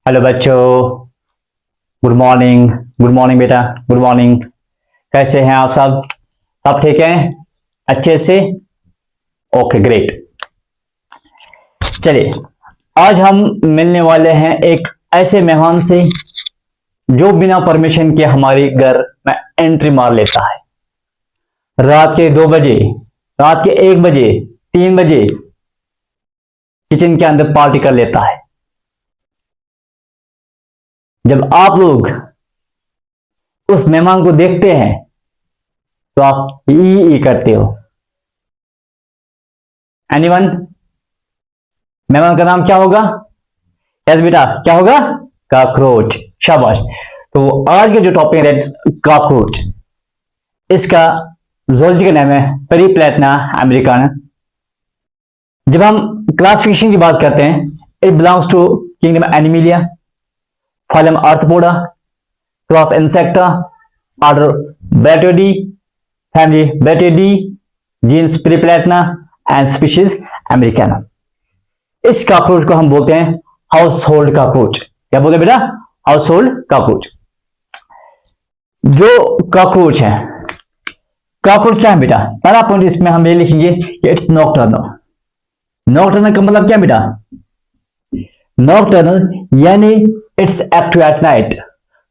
Hello बच्चों, good morning. Good morning बेटा, good morning. कैसे हैं आप सब? सब ठीक हैं अच्छे से? Okay great. चलिए, आज हम मिलने वाले हैं एक ऐसे मेहमान से जो बिना परमिशन के हमारे घर में एंट्री मार लेता है। रात के 2 बजे, रात के 1 बजे, 3 बजे किचन के अंदर पार्टी कर लेता है। जब आप लोग उस मेहमान को देखते हैं तो आप ई करते हो। एनीवन? मेहमान का नाम क्या होगा? यस बेटा, क्या होगा? कॉकरोच। शाबाश। तो आज के जो टॉपिक है कॉकरोच, इसका ज़ूलॉजी का नाम है पेरिप्लैटना अमेरिकाना। जब हम क्लासिफिकेशन की बात करते हैं, it belongs to kingdom Animalia, phylum Arthropoda, class Insecta, order Blattidae, family Blattidae, genus Periplaneta and species americana. इस कॉकरोच को हम बोलते हैं हाउस होल्ड कॉकरोच। क्या बोलते हैं बेटा? House hold cockroach. जो कॉकरोच है, कॉकरोच क्या है बेटा? पहला पॉइंट इसमें हम ये लिखेंगे कि इट्स नॉकटर्नल। नॉकटर्नल का मतलब क्या बेटा? नॉकटर्नल यानी it's active at night.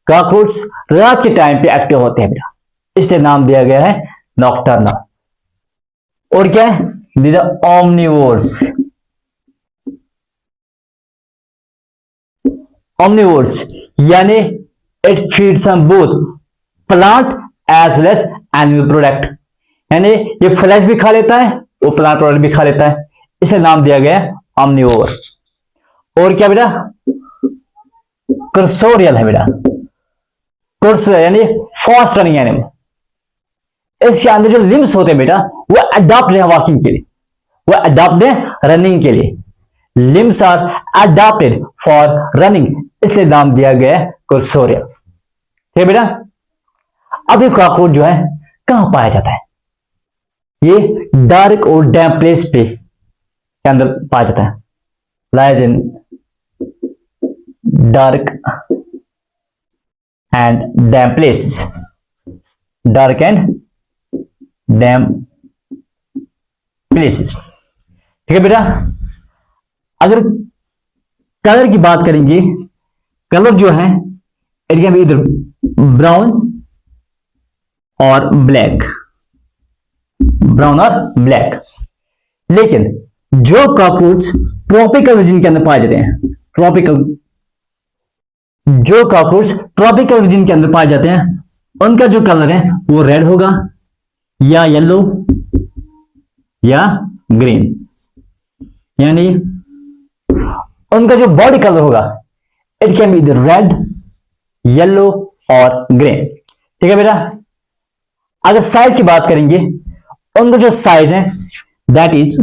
Cockroach रात के टाइम पे एक्टिव होते हैं बेटा, इसलिए नाम दिया गया है नॉकटर्नल। और क्या है? These are omnivores. ओमनिवोर्स यानी it feeds on both plant as well as animal product, यानी ये फ्लैश भी खा लेता है, वो प्लांट प्रोडक्ट भी खा लेता है, इसे नाम दिया गया है ओमनिवोर। और क्या बेटा? कर्सोरियल है बेटा। कर्सोरियल यानी फास्ट रनिंग एनिमल। इसके अंदर जो लिम्स होते हैं बेटा, वो अडॉप्ट है वॉकिंग के लिए, वो अडॉप्ट है रनिंग के लिए। Limbs are adopted for running, इसलिए नाम दिया गया है कर्सोरियल। ठीक है बेटा? अब ये कॉकरोच जो है कहां पाया जाता है? ये डार्क और डैम्प प्लेस पे के अंदर पाया जाता है। Lies in dark and damp places. Dark and damp places. ठीक है बेटा? अगर कलर की बात करेंगे, कलर जो है इट कैन बी इधर ब्राउन और ब्लैक, ब्राउन और ब्लैक। लेकिन जो कॉकरोच ट्रॉपिकल रीजन के अंदर पाए जाते हैं, जो कॉकरोच ट्रॉपिकल रीजन के अंदर पाए जाते हैं, उनका जो कलर है वो रेड होगा या येलो या ग्रीन, यानी उनका जो बॉडी कलर होगा it can be the red, yellow और ग्रीन। ठीक है बेटा? अगर साइज की बात करेंगे, उनका जो साइज है that is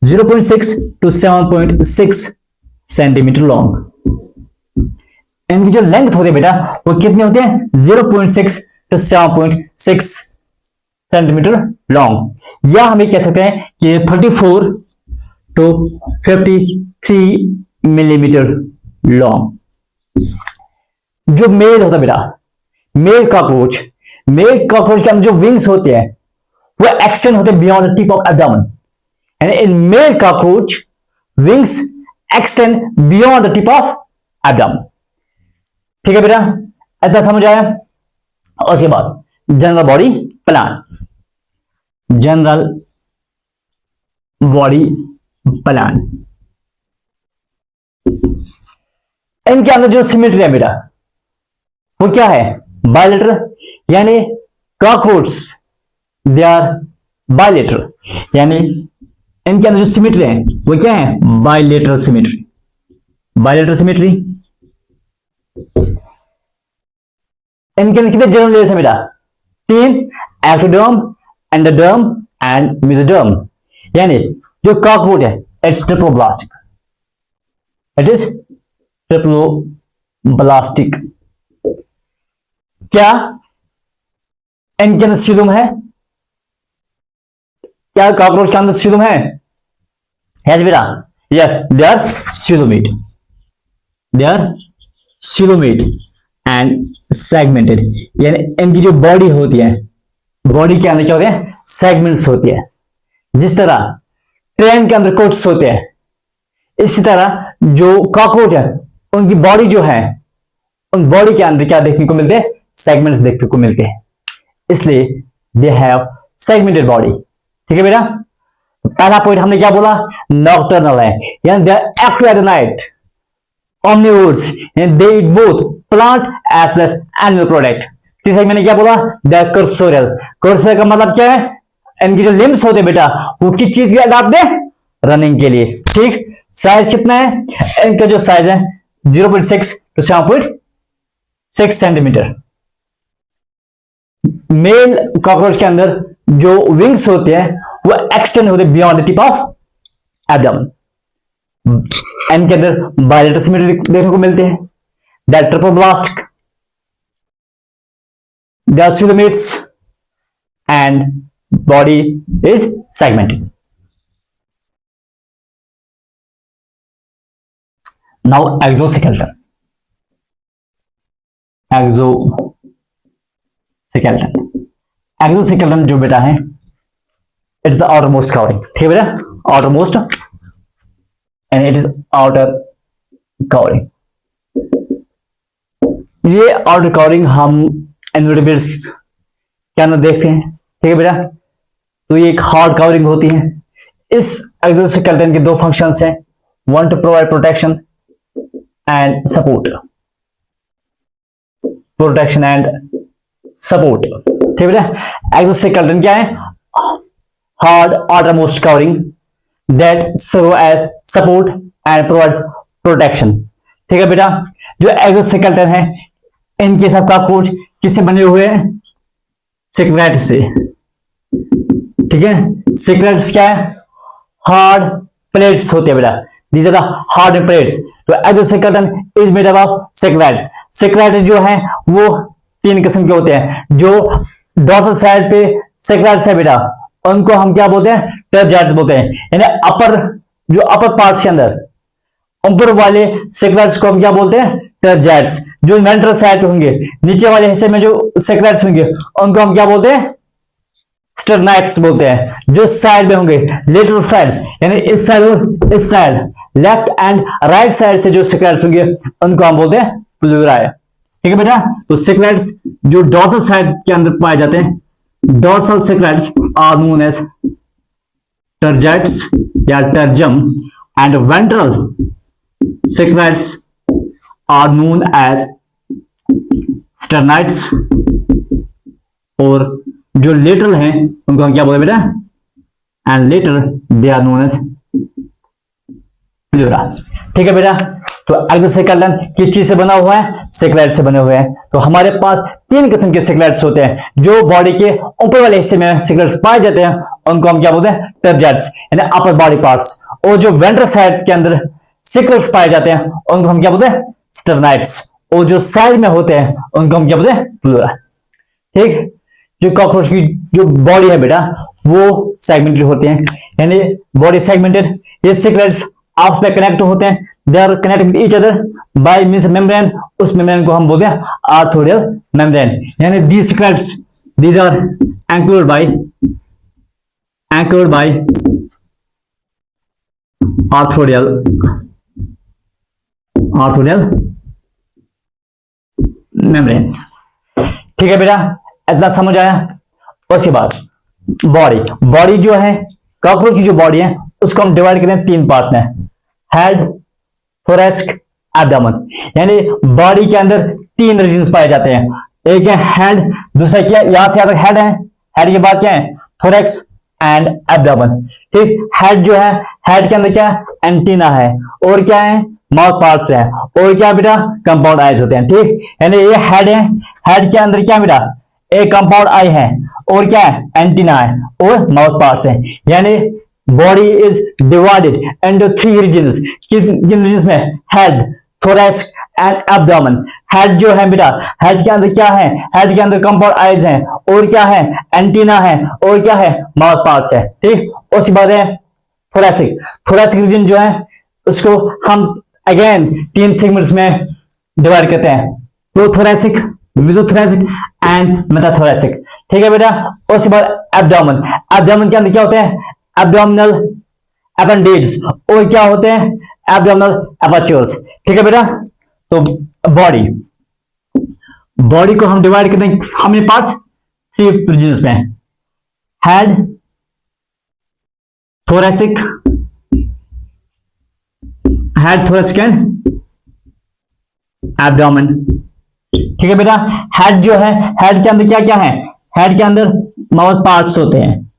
0.6 to 7.6 centimetre long. इनकी जो लेंथ होती है बेटा वो कितने होते हैं? 0.6 to 7.6 सेंटीमीटर लॉन्ग, या हम ये कह सकते हैं कि 34 to 53 मिलीमीटर लॉन्ग। जो मेल होता है बेटा, मेल कॉकरोच के अंदर जो विंग्स होते हैं वो एक्सटेंड होते हैं beyond the tip of abdomen, यानी in male cockroach wings extend beyond the tip of abdomen. ठीक है बेटा? इतना समझ आया? और उसके बाद general body plan. General body plan, इनके अंदर जो सिमेट्री है बेटा वो क्या है? बायलेटरल, यानी कॉकरोच दे आर बायलेटरल, यानी इनके अंदर जो सिमेट्री है वो क्या है? Bilateral symmetry. Bilateral symmetry. इनके अंदर कितने जर्म लेयर्स है बेटा? 3, एक्टोडर्म, एंडोडर्म एंड मेसोडर्म, यानी जो कॉकरोच है it's triploblastic, it is triploblastic. क्या इनके अंदर सीलुम है? क्या कॉकरोच के अंदर सीलुम है? यस बेटा, yes they are coelomate. They are coelomate and segmented, यानी इनकी जो बॉडी होती है, बॉडी के अंदर क्या होते हैं, सेगमेंट्स होती है। जिस तरह ट्रेन के अंदर कोट्स होते हैं, इसी तरह जो कॉकरोच है उनकी बॉडी जो है, उन बॉडी के अंदर क्या देखने को मिलते हैं, सेगमेंट्स देखने को मिलते हैं, इसलिए दे हैव सेगमेंटेड बॉडी। ठीक है बेटा, पहला पॉइंट हमने क्या बोला, नॉकटर्नल है, यानी they are active at the night, omnivores, and they eat both plant as well as animal product। तीसरा मैंने क्या बोला, दे आर कर्सोरियल। कर्सोरियल का मतलब क्या है, इनकी जो लिम्स होते हैं बेटा वो किस चीज के अडॉप्ट है, रनिंग के लिए। ठीक, साइज कितना है इनका, जो साइज है 0.6 to 7.6 सेंटीमीटर। मेल कॉकरोच के अंदर जो विंग्स होते हैं वो एक्सटेंड होते beyond the tip of abdomen. इनके अंदर बायलेटरल सिमेट्री देखने को मिलते हैं, they are trophoblast, they are coelomates and body is segmented. Now exoskeleton, exoskeleton जो बेटा है, इट्स द आउटरमोस्ट कवरिंग। ठीक है बेटा, outermost and it is outer covering। ये outer covering हम इनवर्टिब्रेट्स के अंदर देखते हैं। ठीक है बेटा, तो ये एक हार्ड कवरिंग होती है। इस एक्सोस्केलेटन के दो फंक्शंस हैं, one two provide protection and support, protection and support. ठीक है बेटा, एक्सोस्केलेटन क्या है, hard outermost covering that serve as support and provides protection। ठीक है बेटा, जो एक्सोस्केलेटन है इनके सब कॉकरोच किससे बने हुए हैं, सेक्रेट से। ठीक है, सेक्रेट्स क्या है, हार्ड प्लेट्स होते हैं बेटा, these are the hard plates. तो exoskeleton is made up of sclerites. Sclerites जो है वो तीन किस्म के होते हैं। जो डॉर्सल साइड पे सेक्रेट्स है बेटा, उनको हम क्या बोलते हैं, टर्जाइट्स बोलते हैं, यानी अपर, जो अपर पार्ट्स के अंदर ऊपर वाले सेक्रेट्स को हम क्या बोलते हैं, टर्जाइट्स। जो वेंट्रल साइड पे होंगे, नीचे वाले हिस्से में जो सेक्रेट्स होंगे उनको हम क्या बोलते हैं, स्टर्नाइट्स बोलते हैं। जो साइड में होंगे, लेटरल साइड्स, यानी इस साइड और इस side, left and right side से जो सेक्रेट्स होंगे उनको हम बोलते हैं प्लूराई। ठीक है बेटा, तो सेक्रेट्स जो डॉर्सल साइड के अंदर पाए जाते हैं, dorsal secrets are known as tergites या tergium, and ventral secrets are known as sternites, और जो lateral हैं उनको हम क्या बोलते हैं बेटा, and later they are known as pleura। ठीक है बेटा, तो एक्सोस्केलेटन किस चीज से बना हुआ है, सेक्रेट से बने हुए हैं। तो हमारे पास तीन किस्म के सेक्रेट्स होते हैं। जो बॉडी के ऊपर वाले हिस्से में सेक्रेट्स पाए जाते हैं उनको हम क्या बोलते हैं, टर्जाइट्स, यानी अपर बॉडी पार्ट्स। और जो वेंट्रल साइड के अंदर सेक्रेट्स पाए जाते हैं उनको हम क्या बोलते हैं, स्टर्नाइट्स। और जो साइड में होते हैं उनको हम क्या बोलते हैं, प्लूरा। ठीक, जो कॉकरोच की जो बॉडी है बेटा वो सेगमेंटेड होती है, यानी बॉडी सेगमेंटेड। ये सेक्रेट्स आपस में कनेक्ट होते हैं, they are connected with each other by means membrane. उस मेम्ब्रेन को हम बोलते हैं आर्थोडियल मेम्ब्रेन, यानी these sclerites, these are anchored by arthrodial membrane. ठीक है बेटा, इतना समझ आया। उसके बाद बॉडी जो है, कॉकरोच की जो बॉडी है उसको हम डिवाइड करें तीन पार्ट्स में, हेड, थोरैक्स, एब्डोमेन। यानी बॉडी के अंदर तीन रीजन्स पाए जाते हैं, एक है हेड, दूसरा क्या, यहां से यहां तक हेड है, हेड के बाद क्या है, थोरैक्स एंड एब्डोमेन। ठीक, हेड जो है, हेड के अंदर क्या है, एंटीना है, और क्या है, माउथ पार्ट्स है, और क्या बेटा, कंपाउंड आईज होते हैं। ठीक, यानी ये हेड है, हेड के अंदर क्या बेटा, एक कंपाउंड आई है, और क्या है, एंटीना है, और माउथ पार्ट्स है। यानी body is divided into three regions. किन रीजन्स में, head, thorax and abdomen. Head जो है बेटा, हेड के अंदर क्या है, हेड के अंदर कंपाउंड आईज है, और क्या है, एंटीना है, और क्या है, माउथ पार्ट्स है। ठीक, उसके बाद है थोरैसिक रीजन जो है उसको हम अगेन 3 सेगमेंट्स में डिवाइड करते हैं, प्रोथोरेसिक, मेसोथोरेसिक एंड मेटाथोरेसिक। ठीक है बेटा। उसके बाद एब्डोमेन, एब्डोमेन के अंदर क्या होते हैं? एब्डोमिनल अपेंडेज और क्या होते हैं? Abdominal apertures. ठीक है बेटा। तो बॉडी, बॉडी को हम डिवाइड करते हैं हाउ मेनी पार्ट्स? 3 रीजन्स में, head, thoracic, head, thoracic and abdomen. ठीक है बेटा। हेड जो है, हेड के अंदर क्या क्या है? हेड के अंदर माउथ पार्ट्स होते हैं,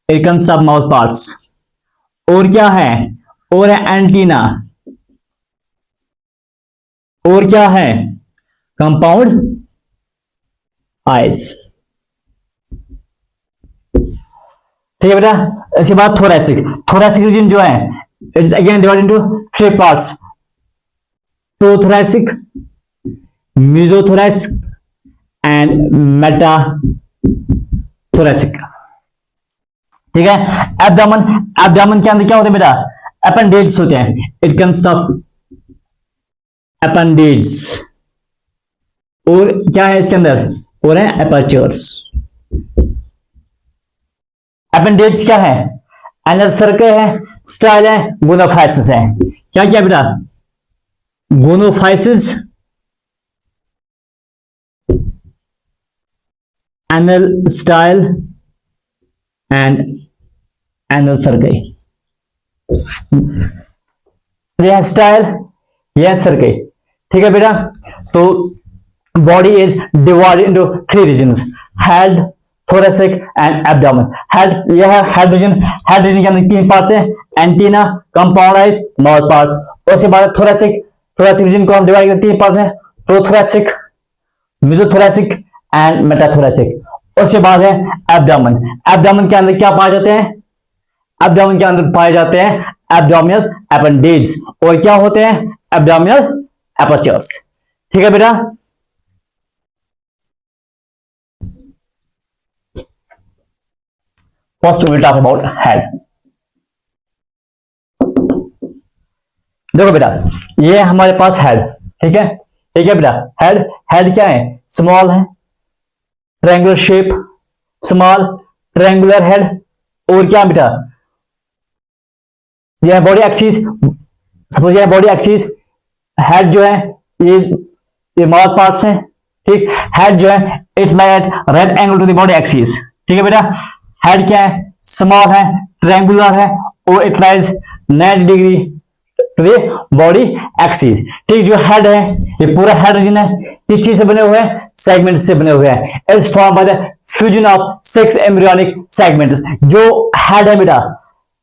it consist of mouth parts. और क्या है? और है एंटीना, और क्या है? Compound eyes. ठीक है बेटा। इसके बाद थोरेसिक, थोरेसिक रीजन जो है it is again divided into 3 parts, prothoracic, mesothoracic and metathoracic. ठीक है। एब्डोमेन, एब्डोमेन के अंदर क्या होते हैं बेटा? अपेंडेज होते हैं, इट कंसिस्ट ऑफ अपेंडेज। और क्या है इसके अंदर? और है एपर्चर्स। अपेंडेज क्या है? एनल सर्कल है, स्टाइल है, गोनोफाइसिस है। क्या क्या बेटा? Gonapophysis, anal style and anal circle. यह स्टाइल, यह सर्कल। ठीक है बेटा। तो body is divided into 3 regions, head, thoracic and abdomen. Head, यह हेड रीजन, हेड रीजन के अंदर 3 पार्ट्स है, antenna, compound eyes, mouth parts. उसके बाद थोरेसिक, थोरेसिक रीजन को हम डिवाइड करते हैं 3 पार्ट्स में, प्रोथोरेसिक, मेसोथोरेसिक एंड मेटाथोरेसिक। उसके बाद है एब्डोमेन, एब्डोमेन के अंदर क्या पाए जाते हैं? एब्डोमेन के अंदर पाए जाते हैं एब्डोमिनल अपेंडेज और क्या होते हैं? Abdominal apertures. ठीक है बेटा। First we talk about head. देखो बेटा, ये हमारे पास हेड, ठीक है, ठीक है बेटा। हेड, हेड क्या है? स्मॉल है, triangular shape, small triangular head. और क्या बेटा? यह बॉडी एक्सिस, सपोज यह बॉडी एक्सिस, हेड जो है ये माउथ पार्ट्स है, ठीक। हेड जो है it lie at right angle to the body axis. ठीक है बेटा। हेड क्या है? स्मॉल है, ट्रायंगुलर है और it lies 90 degree to the body axis. ठीक। जो हेड है ये पूरा हेड रीजन है, किस चीज से बने हुए हैं? सेगमेंट से बने हुए हैं। Is form by the fusion of 6 embryonic segments. जो हेड है बेटा,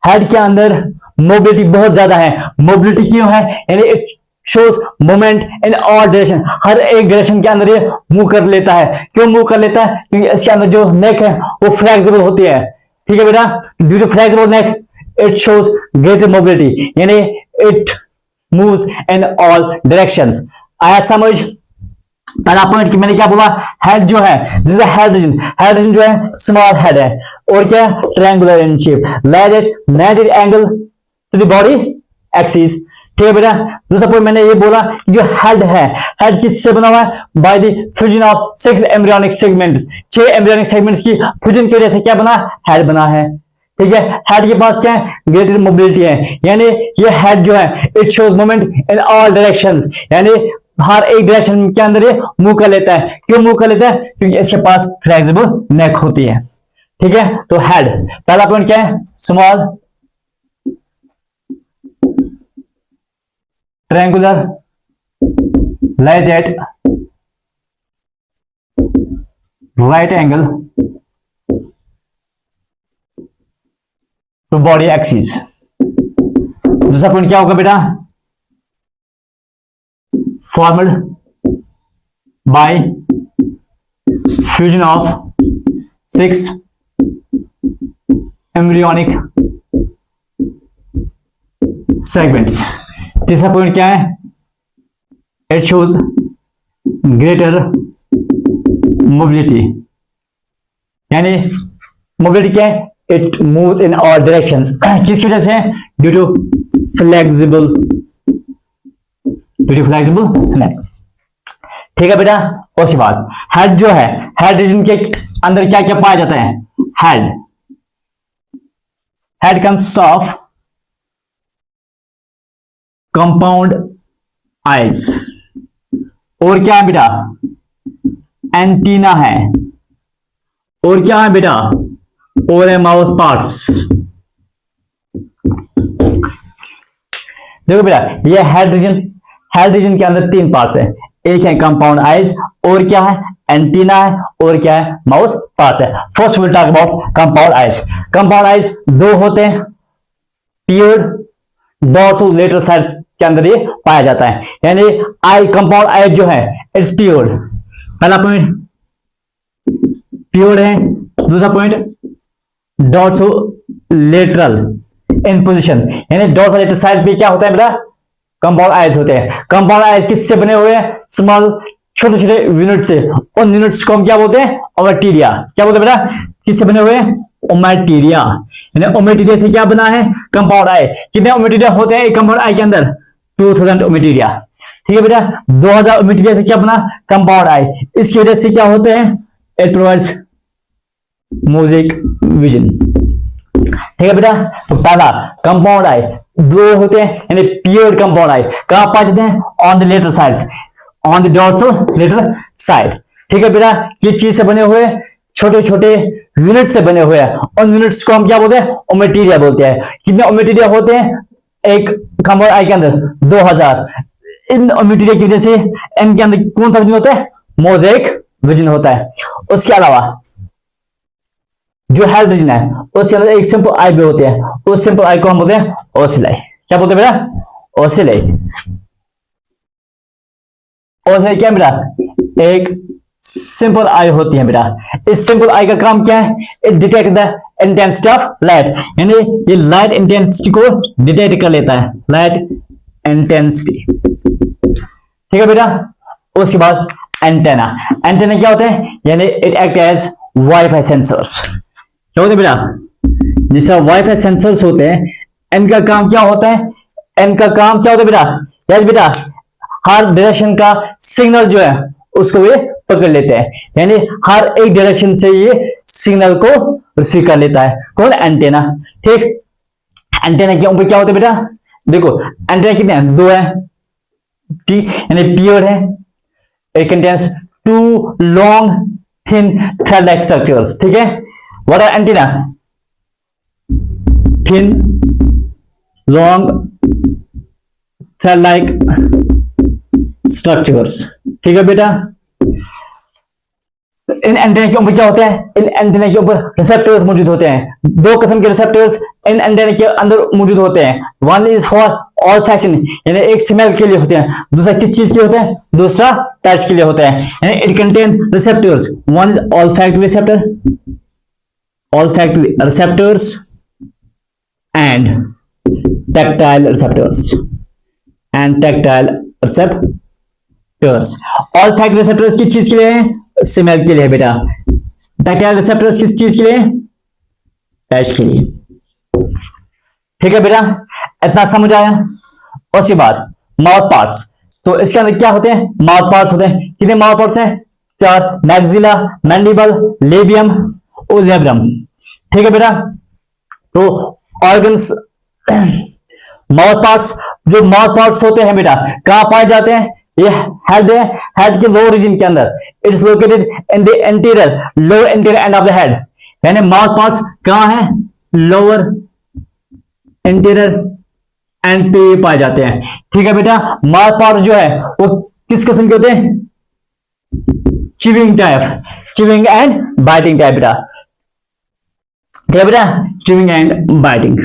हेड के अंदर मोबिलिटी बहुत ज्यादा है। मोबिलिटी क्यों है? यानी it shows movement in all direction, हर एक डायरेक्शन के अंदर ये मूव कर लेता है। क्यों मूव कर लेता है? क्योंकि इसके अंदर जो नेक है वो फ्लेक्सिबल होती है। ठीक है बेटा। Due to flexible neck it shows greater mobility, यानी it moves in all directions. आया समझ? पहला पॉइंट कि मैंने क्या बोला? हेड जो है this is head region, head region जो है स्मॉल हेड है और क्या? Triangular in shape, lies at 90 angle to the body axis. ठीक है बेटा। दूसरा पॉइंट मैंने ये बोला कि जो हेड है, हेड किससे बना हुआ है? By the fusion of 6 embryonic segments. 6 embryonic segments की फ्यूजन की वजह से क्या बना? हेड बना है। ठीक है। हेड के पास क्या है? ग्रेटर मोबिलिटी है, यानी ये हेड जो है it shows movement in all directions, यानी हर एक डायरेक्शन के अंदर ये मूव कर लेता है। क्यों मूव कर लेता है? क्योंकि इसके पास फ्लेक्सिबल नेक होती है। ठीक है। तो हेड, पहला पॉइंट क्या है? Small triangular lies at right angle to body axis. दूसरा पॉइंट क्या होगा बेटा? Formed by fusion of 6 embryonic segments. तीसरा पॉइंट क्या है? इट शोज ग्रेटर मोबिलिटी, यानी मोबिलिटी क्या है? It moves in all directions. किसकी वजह से? Due to flexible beautiful example neck. ठीक है बेटा, उसके बाद हेड जो है, हेड रीजन के अंदर क्या क्या पाया जाता है? Head, head consist of compound eyes, और क्या है बेटा? एंटीना है, और क्या है बेटा? और है माउथ पार्ट्स। देखो बेटा, ये हेड रीजन, हेड रीजन के अंदर तीन पार्ट्स है, एक है कंपाउंड आइज, और क्या है? एंटीना है, और क्या है? माउथ पार्ट्स है। First will talk about compound eyes. Compound eyes दो होते हैं, पियर्ड डॉर्सल लेटरल साइड्स के अंदर ये पाया जाता है, यानी आई कंपाउंड आइज जो है इट्स पियर्ड। पहला पॉइंट पियर्ड है, दूसरा point dorsal lateral in position, यानी डॉर्सल लेटरल साइड पे क्या होता है बेटा? कंपाउंड आइज होते हैं। कंपाउंड आइज किससे बने हुए हैं? स्मॉल छोटे छोटे यूनिट से, उन यूनिट्स को हम क्या बोलते हैं? ओमेटिरिया। क्या बोलते हैं बेटा? किससे बने हुए हैं? ओमेटिरिया। यानी ओमेटिरिया से क्या बना है? कंपाउंड आई। कितने ओमेटिरिया होते हैं एक कंपाउंड आई के अंदर? 2000 ओमेटिरिया। ठीक है बेटा, 2000 ओमेटिरिया से क्या बना? कंपाउंड आई। इसकी वजह से क्या होते हैं? It provides mosaic vision. ठीक है बेटा, तो पहला कंपाउंड आई दो होते हैं, यानी पियर्ड कंपाउंड आई कहां पाए जाते हैं? On the lateral sides, on the dorsal lateral side. ठीक है बेटा, किस चीज से बने हुए? छोटे छोटे यूनिट से बने हुए हैं, उन यूनिट्स को हम क्या बोलते हैं? ओमेटिरिया बोलते हैं। कितने ओमेटिरिया होते हैं एक कंपाउंड आई के अंदर? 2000। इन ओमेटिरिया की वजह से इनके अंदर कौन सा विजन होता है? मोज़ेक विजन होता है। उसके अलावा जो हेड रीजन है उसके अंदर एक सिंपल आई भी होते हैं, उस सिंपल आई को हम बोलते हैं ओसिलाई। क्या बोलते हैं बेटा? ओसिलाई। ओसिलाई क्या है बेटा? एक सिंपल आई होती है बेटा। इस सिंपल आई का काम क्या है? It detect the intensity of light, यानी ये लाइट इंटेंसिटी को डिटेक्ट कर लेता है, लाइट इंटेंसिटी। ठीक है बेटा, उसके बाद एंटेना। एंटेना क्या होते हैं? यानी it act as wifi sensors. क्या होते हैं बेटा? जैसे वाईफाई सेंसर्स होते हैं, इनका काम क्या होता है? इनका काम क्या होता है बेटा? यस बेटा, हर डायरेक्शन का सिग्नल जो है उसको ये पकड़ लेते हैं, यानी हर एक डायरेक्शन से ये सिग्नल को रिसीव कर लेता है। कौन? एंटेना। ठीक, एंटेना के ऊपर क्या होता है बेटा? देखो एंटेना कितने हैं? दो है। ठीक, यानी पियर्ड है, it contains two long thin thread like structures. ठीक है, what are antenna? Thin long thread like structures. ठीक है बेटा, इन एंटेना के ऊपर क्या होता है? इन एंटेना के ऊपर रिसेप्टर्स मौजूद होते हैं। दो किस्म के रिसेप्टर्स इन एंटेना के अंदर मौजूद होते हैं। वन इज फॉर ऑल्फैक्शन, यानी एक स्मेल के लिए होते हैं। दूसरा किस चीज के लिए होता है? दूसरा टच के लिए होता है। यानी it contain receptors, one is olfactory receptor, olfactory receptors and tactile receptors olfactory receptors किस चीज के लिए है? स्मेल के लिए बेटा। tactile receptors किस चीज के लिए? टच के लिए। ठीक है बेटा, इतना समझ आया? उसके बाद माउथ पार्ट्स, तो इसके अंदर क्या होते हैं? माउथ पार्ट्स होते हैं। कितने माउथ पार्ट्स हैं? चार, मैक्सिला, मैंडिबल, लेबियम और लेब्रम। ठीक है बेटा, तो ऑर्गन्स माउथ पार्ट्स, जो माउथ पार्ट्स होते हैं बेटा कहां पाए जाते हैं? ये हेड है, हेड के लोअर रीजन के अंदर। It is located in the anterior lower anterior end of the head, यानी माउथ पार्ट्स कहां है? लोअर एंटीरियर एंड पे पाए जाते हैं। ठीक है बेटा, माउथ पार्ट जो है वो किस किस्म के होते हैं? Chewing type, chewing and biting type बेटा। क्या बेटा? Chewing and biting,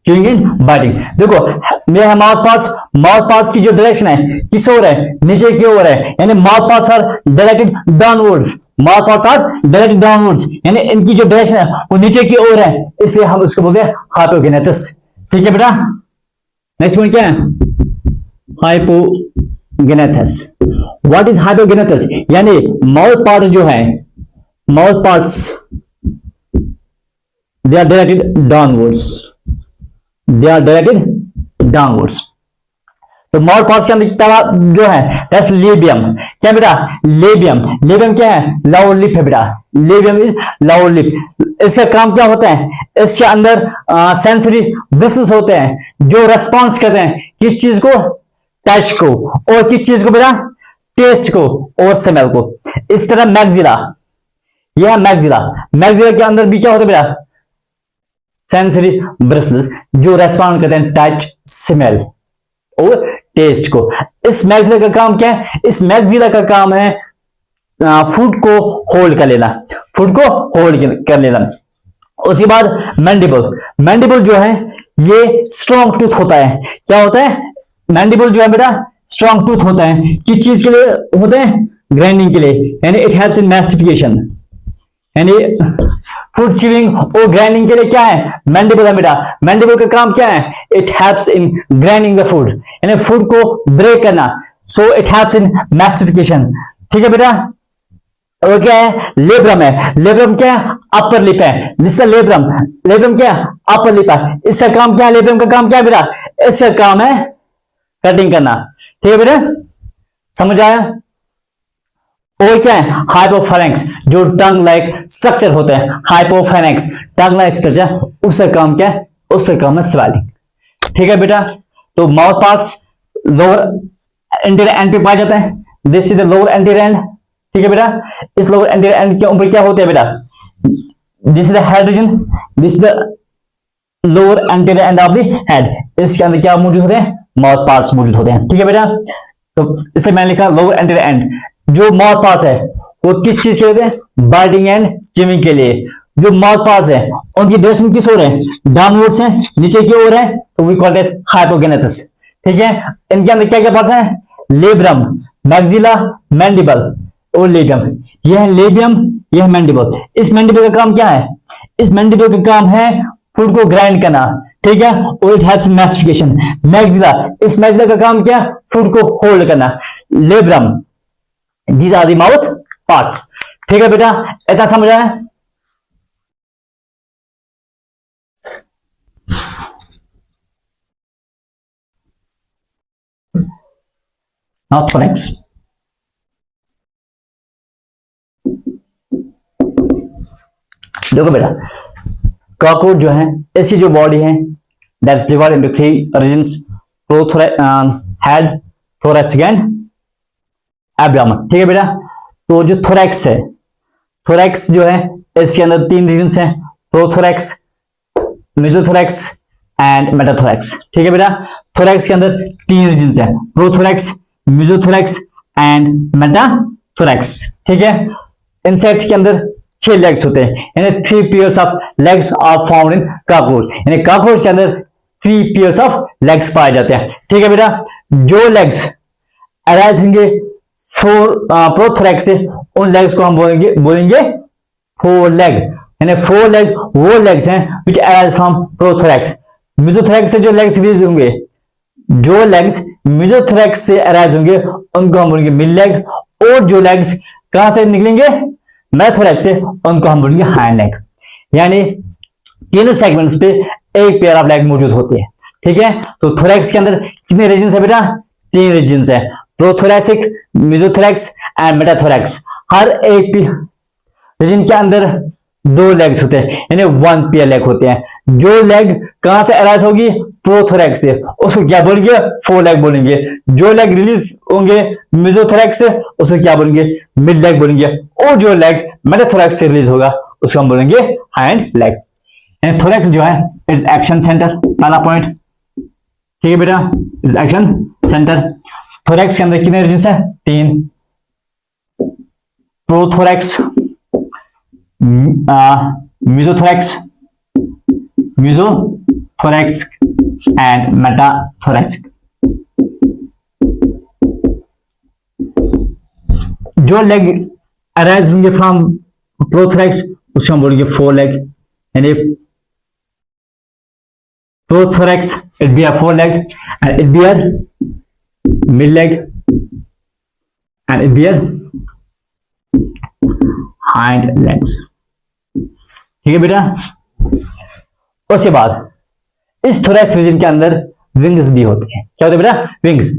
chewing and biting. देखो मेरा माउथ पार्ट्स की जो डायरेक्शन है किस ओर है? नीचे की ओर है, यानी mouth parts are directed downwards, mouth parts are directed downwards, यानी इनकी जो डायरेक्शन है वो नीचे की ओर है, इसलिए हम उसको बोलते हैं हाइपोगेनेटस। ठीक है बेटा, नेक्स्ट पॉइंट क्या है? हाइपोगेनेटस। What is hypognathous? यानी माउथ पार्ट जो है, mouth parts they are directed downwards, they are directed downwards। तो माउथ पार्ट्स के अंदर पहला जो है दैट्स लेबियम। क्या बेटा? लेबियम। लेबियम क्या है? लोअर लिप है बेटा। Labium is lower lip. इसका काम क्या होता है? इसके अंदर सेंसरी ब्रिसल्स होते हैं जो रेस्पॉन्स करते हैं किस चीज को? टच को। और किस चीज को बेटा? टेस्ट को और स्मेल को। इस तरह मैक्सिला, यह मैक्सिला। मैक्सिला के अंदर भी क्या होता है बेटा? सेंसरी ब्रिसल्स जो रेस्पॉन्ड करते हैं टच, स्मेल और टेस्ट को। इस मैक्सिला का काम क्या है? इस मैक्सिला का काम है फूड को होल्ड कर लेना, फूड को होल्ड कर लेना। उसके बाद मैंडिबल। मैंडिबल जो है ये स्ट्रॉन्ग टूथ होता है। क्या होता है? मैंडिबल जो है बेटा स्ट्रॉन्ग टूथ होता है। किस चीज के लिए होते हैं? ग्राइंडिंग के लिए, यानी इट हेल्प्स इन मैस्टिफिकेशन, यानी फूड चिविंग और ग्राइंडिंग के लिए क्या है? मैंडिबल है बेटा। मैंडिबल का काम क्या है? It helps in grinding the food, यानी फूड को ब्रेक करना। So it helps in mastication. ठीक है बेटा। और क्या है? लेब्रम है। लेब्रम क्या है? अपर लिप है। जिसका लेब्रम, लेब्रम क्या है? अपर लिप है। इसका काम क्या है? लेब्रम का काम क्या है बेटा? इसका काम है कटिंग करना। ठीक है बेटा, समझ आया? और क्या है? हाइपोफैरिंक्स, जो टंग लाइक स्ट्रक्चर होते हैं। हाइपोफैरिंक्स टंग लाइक स्ट्रक्चर, उसका काम क्या है? उसका काम है स्वेलिंग। ठीक है बेटा। तो mouth parts lower anterior and पे पाए जाते हैं। This is the lower anterior and. ठीक है बेटा। इस लोअर एंटीरियर एंड के ऊपर क्या होते हैं बेटा? This is the head region, this is the lower anterior end of the head. इसके अंदर क्या मौजूद होते हैं? माउथ पार्ट्स मौजूद होते हैं। ठीक है बेटा। तो इसलिए मैंने लिखा लोअर एंटीरियर एंड। जो माउथ पार्ट्स है वो किस चीज के होते हैं? बाइटिंग एंड चिविंग के लिए। जो माउथ पार्ट्स है उनकी डायरेक्शन किस ओर है? डाउनवर्ड्स है, नीचे की ओर है, तो वी कॉल इट हाइपोगेनेटस। ठीक है। इनके अंदर क्या क्या पार्ट्स हैं? लेब्रम, मैक्सिला, मैंडिबल और लेबियम। यह है लेबियम, यह है मैंडिबल। इस मैंडिबल का काम क्या है? इस मैंडिबल का काम है फूड को ग्राइंड करना। ठीक है। और इट हेल्प्स मैस्टिफिकेशन। मैक्सिला, इस मैक्सिला का काम क्या? फूड को होल्ड करना। Labrum, these are the mouth parts। ठीक है बेटा, इतना समझ आया? Now thorax। देखो बेटा, कॉकरोच जो है, ऐसी जो बॉडी है that's divided into three regions, head, thoracic and abdomen. ठीक है बेटा। तो जो थोरैक्स है, थोरैक्स जो है इसके अंदर तीन रीजन्स हैं, प्रोथोरैक्स, मेसोथोरैक्स एंड मेटाथोरैक्स। ठीक है बेटा। थोरैक्स के अंदर तीन रीजन्स हैं, प्रोथोरैक्स, मेसोथोरैक्स एंड मेटाथोरैक्स। ठीक है। इंसेक्ट के अंदर 6 लेग्स होते हैं, यानी 3 pairs of legs are found in cockroach. यानी कॉकरोच के अंदर 3 पेयर्स ऑफ लेग्स पाए जाते हैं। ठीक है बेटा। जो लेग्स अराइज होंगे प्रोथोरैक्स से, उन लेग्स को हम बोलेंगे फोर लेग, यानी 4 लेग वो लेग्स हैं विच अराइज फ्रॉम प्रोथोरैक्स। मेसोथोरैक्स से जो लेग्स रिलीज होंगे, जो लेग्स मेसोथोरैक्स से अराइज होंगे उनको हम बोलेंगे मिड लेग। और जो लेग्स कहां से निकलेंगे? मेटाथोरैक्स से, उनको हम बोलेंगे हाइंड लेग। यानी तीनों सेगमेंट्स पे एक पेयर ऑफ लेग मौजूद होती है। ठीक है। तो थोरैक्स के अंदर कितने रीजन्स है बेटा? 3 रीजन्स है, प्रोथोरैसिक, मेसोथोरैक्स एंड मेटाथोरैक्स। हर एक रीजन के अंदर 2 लेग्स होते हैं, यानी 1 पेयर लेग होते हैं। जो लेग कहां से अराइज होगी? प्रोथोरैक्स से, उसको क्या बोलेंगे? 4 लेग बोलेंगे। जो लेग रिलीज होंगे मेसोथोरैक्स से, उसको क्या बोलेंगे? मिड लेग बोलेंगे। और जो लेग मेटाथोरैक्स से रिलीज होगा उसको हम बोलेंगे हाइंड लेग। यानी थोरैक्स जो है इट्स एक्शन सेंटर, पहला पॉइंट। ठीक है बेटा, इट्स एक्शन सेंटर। थोरैक्स के अंदर कितने रीजन्स हैं? 3, प्रोथोरैक्स, मेसोथोरैक्स एंड मेटाथोरैक्स। जो लेग अराइज होंगे फ्रॉम प्रोथोरैक्स उसको हम बोलेंगे 4 लेग, यानी prothorax it be a 4 leg and it be a mid leg and it be a hind legs। ठीक है बेटा। उसके बाद इस थोरैक्स रीजन के अंदर विंग्स भी होते हैं। क्या होते हैं बेटा? विंग्स।